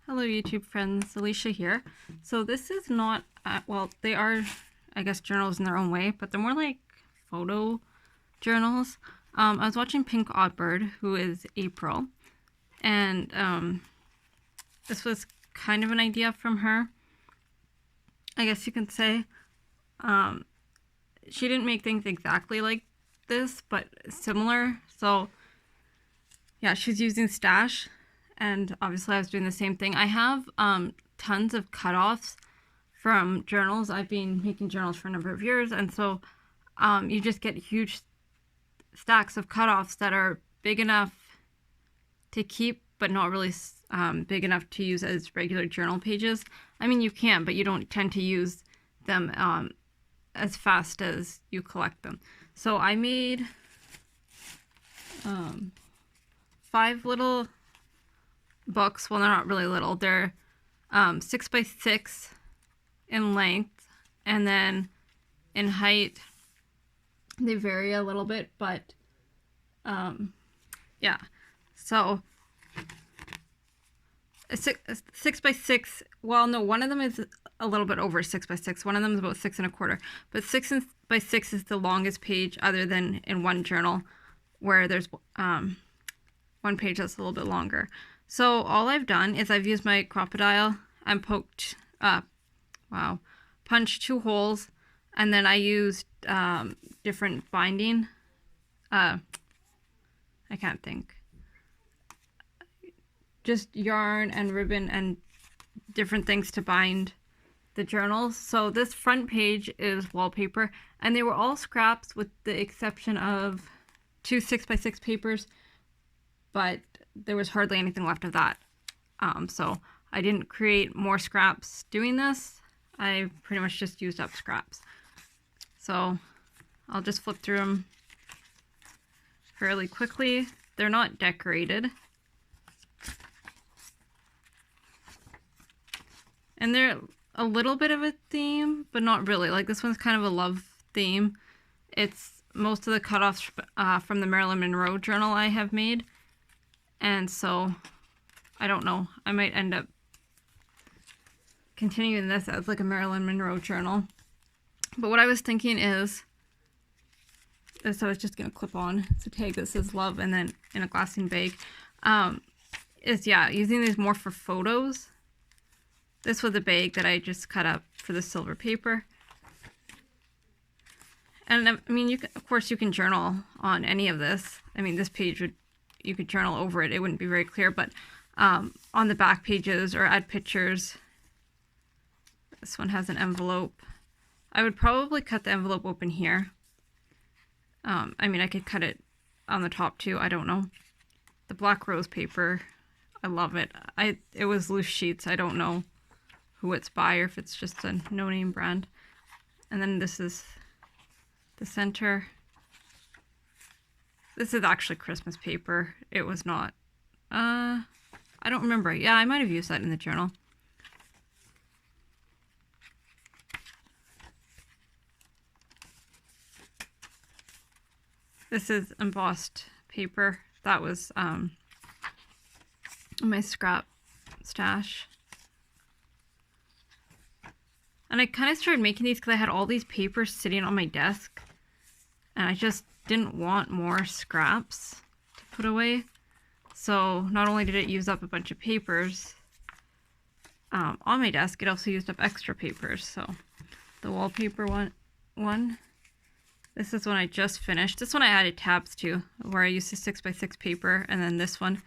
Hello YouTube friends, Alicia here. So this is not, well, they are, I guess, journals in their own way, but they're more like photo journals. I was watching Pink Oddbird, who is April, and this was kind of an idea from her, I guess you can say. She didn't make things exactly like this, but similar. So yeah, she's using Stash, and obviously I was doing the same thing. I have tons of cutoffs from journals. I've been making journals for a number of years, and so you just get huge stacks of cutoffs that are big enough to keep, but not really big enough to use as regular journal pages. I mean, you can, but you don't tend to use them as fast as you collect them. So I made 5 little books. Well, they're not really little. They're 6 by 6 in length, and then in height they vary a little bit, but yeah. So a 6 by 6. Well, no, one of them is a little bit over 6 by 6. One of them is about 6 1/4. But 6 by 6 is the longest page, other than in one journal, where there's one page that's a little bit longer. So all I've done is I've used my crocodile and punched 2 holes, and then I used different binding. I can't think. Just yarn and ribbon and different things to bind the journals. So this front page is wallpaper, and they were all scraps with the exception of 2 6 by 6 papers, but there was hardly anything left of that. So I didn't create more scraps doing this. I pretty much just used up scraps. So I'll just flip through them fairly quickly. They're not decorated. And they're a little bit of a theme, but not really. Like, this one's kind of a love theme. It's most of the cutoffs from the Marilyn Monroe journal I have made. And so, I don't know. I might end up continuing this as like a Marilyn Monroe journal. But what I was thinking is, this I was just going to clip on. It's a tag that says love, and then in a glassine bag. Yeah, using these more for photos. This was a bag that I just cut up for the silver paper. And I mean, of course you can journal on any of this. I mean, this page you could journal over it. It wouldn't be very clear, but on the back pages or add pictures. This one has an envelope. I would probably cut the envelope open here. I mean, I could cut it on the top too. I don't know. The black rose paper, I love it. It was loose sheets. I don't know who it's by, or if it's just a no-name brand. And then this is the center. This is actually Christmas paper. It was not. I don't remember. Yeah, I might have used that in the journal. This is embossed paper. That was my scrap stash. And I kind of started making these because I had all these papers sitting on my desk, and I just didn't want more scraps to put away. So not only did it use up a bunch of papers on my desk, it also used up extra papers. So the wallpaper one. This is one I just finished. This one I added tabs to, where I used the 6 by 6 paper, and then this one.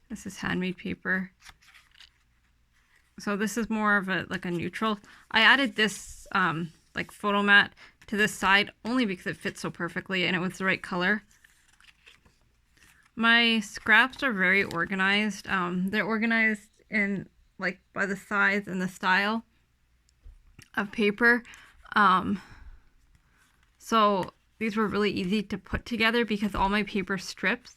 This is handmade paper. So this is more of a neutral. I added this like photo mat to this side only because it fits so perfectly and it was the right color. My scraps are very organized. They're organized in like by the size and the style of paper. So these were really easy to put together because all my paper strips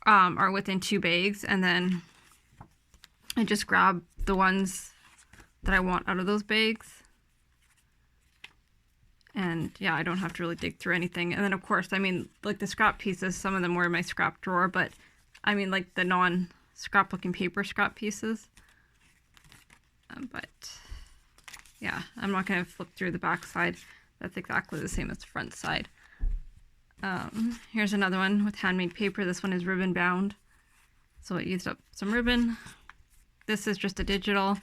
are within 2 bags, and then I just grab the ones that I want out of those bags. And yeah, I don't have to really dig through anything. And then of course, I mean, like the scrap pieces, some of them were in my scrap drawer, but I mean like the scrapbooking paper scrap pieces. But yeah, I'm not going to flip through the back side. That's exactly the same as the front side. Here's another one with handmade paper. This one is ribbon bound. So it used up some ribbon. This is just a digital.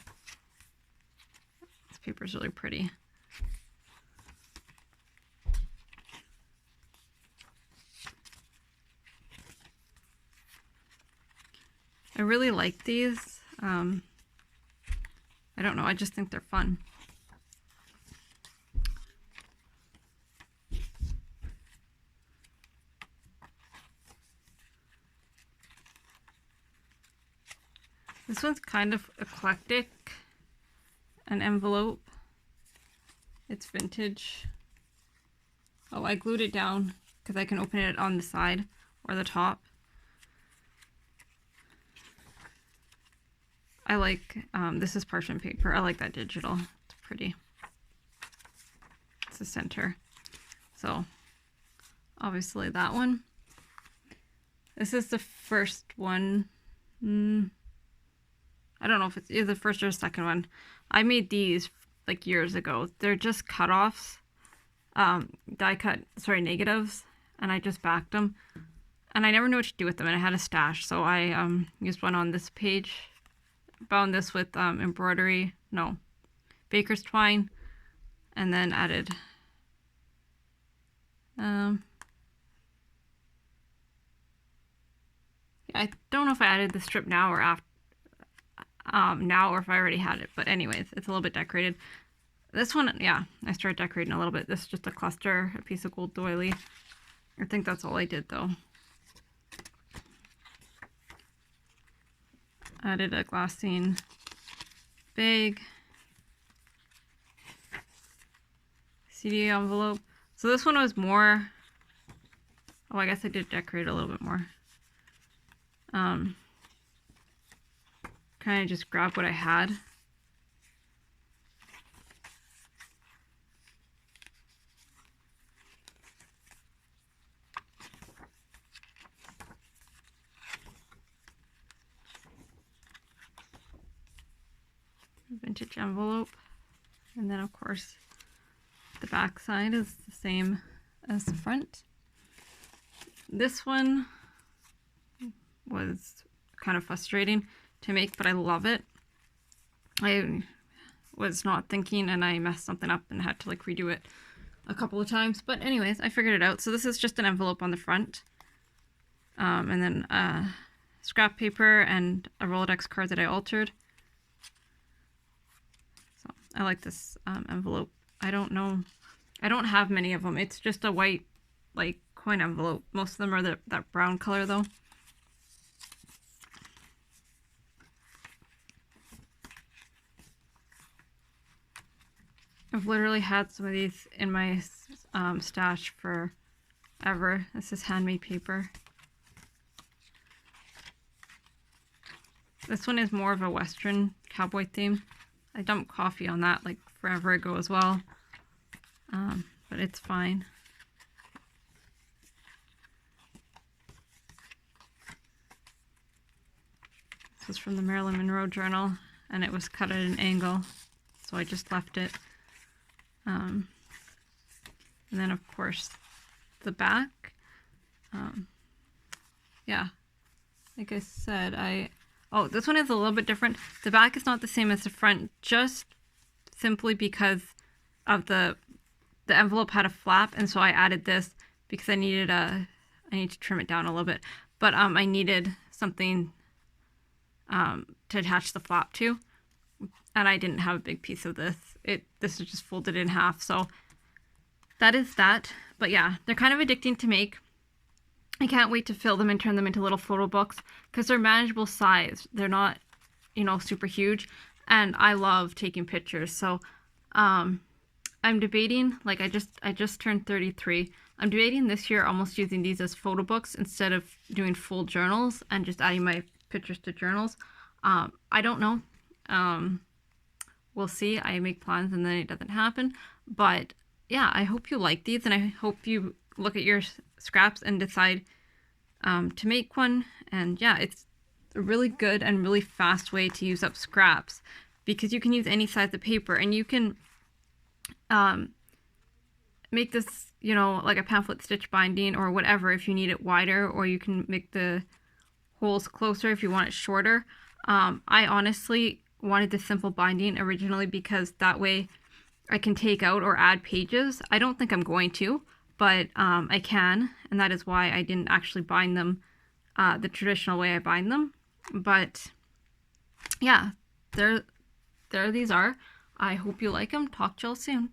This paper is really pretty. I really like these. I don't know, I just think they're fun. This one's kind of eclectic. An envelope. It's vintage. Oh, I glued it down because I can open it on the side or the top. I like, this is parchment paper. I like that digital. It's pretty. It's the center. So, obviously that one. This is the first one. I don't know if it's either the first or the second one. I made these like years ago. They're just cutoffs, die cut, negatives, and I just backed them. And I never knew what to do with them, and I had a stash, so I used one on this page. Bound this with baker's twine, and then added I don't know if I added the strip now or after now or if I already had it, but anyways, it's a little bit decorated. This one, yeah, I started decorating a little bit. This is just a cluster, a piece of gold doily. I think that's all I did though. Added a glassine bag, CD envelope. So this one was more, oh, I guess I did decorate a little bit more. Kind of just grab what I had. Vintage envelope, and then of course the back side is the same as the front. This one was kind of frustrating to make, but I love it. I was not thinking and I messed something up and had to like redo it a couple of times, but anyways, I figured it out. So this is just an envelope on the front, and then scrap paper and a Rolodex card that I altered. I like this envelope. I don't know. I don't have many of them. It's just a white, like, coin envelope. Most of them are that brown color, though. I've literally had some of these in my stash forever. This is handmade paper. This one is more of a Western cowboy theme. I dumped coffee on that like forever ago as well, but it's fine. This was from the Marilyn Monroe journal, and it was cut at an angle, so I just left it. And then of course the back. Yeah, like I said, oh, this one is a little bit different. The back is not the same as the front, just simply because of the envelope had a flap, and so I added this because I need to trim it down a little bit. But I needed something to attach the flap to, and I didn't have a big piece of this. This is just folded in half, so that is that. But yeah, they're kind of addicting to make. I can't wait to fill them and turn them into little photo books because they're manageable size. They're not, super huge, and I love taking pictures. So, I'm debating. Like I just turned 33. I'm debating this year almost using these as photo books instead of doing full journals and just adding my pictures to journals. I don't know. We'll see. I make plans and then it doesn't happen. But yeah, I hope you like these, and I hope you look at your scraps and decide to make one. And yeah, a really good and really fast way to use up scraps, because you can use any size of paper, and you can make this, you know, like a pamphlet stitch binding or whatever if you need it wider, or you can make the holes closer if you want it shorter. I honestly wanted the simple binding originally because that way I can take out or add pages. I don't think I'm going to, but I can, and that is why I didn't actually bind them the traditional way I bind them. But yeah, there these are. I hope you like them. Talk to y'all soon.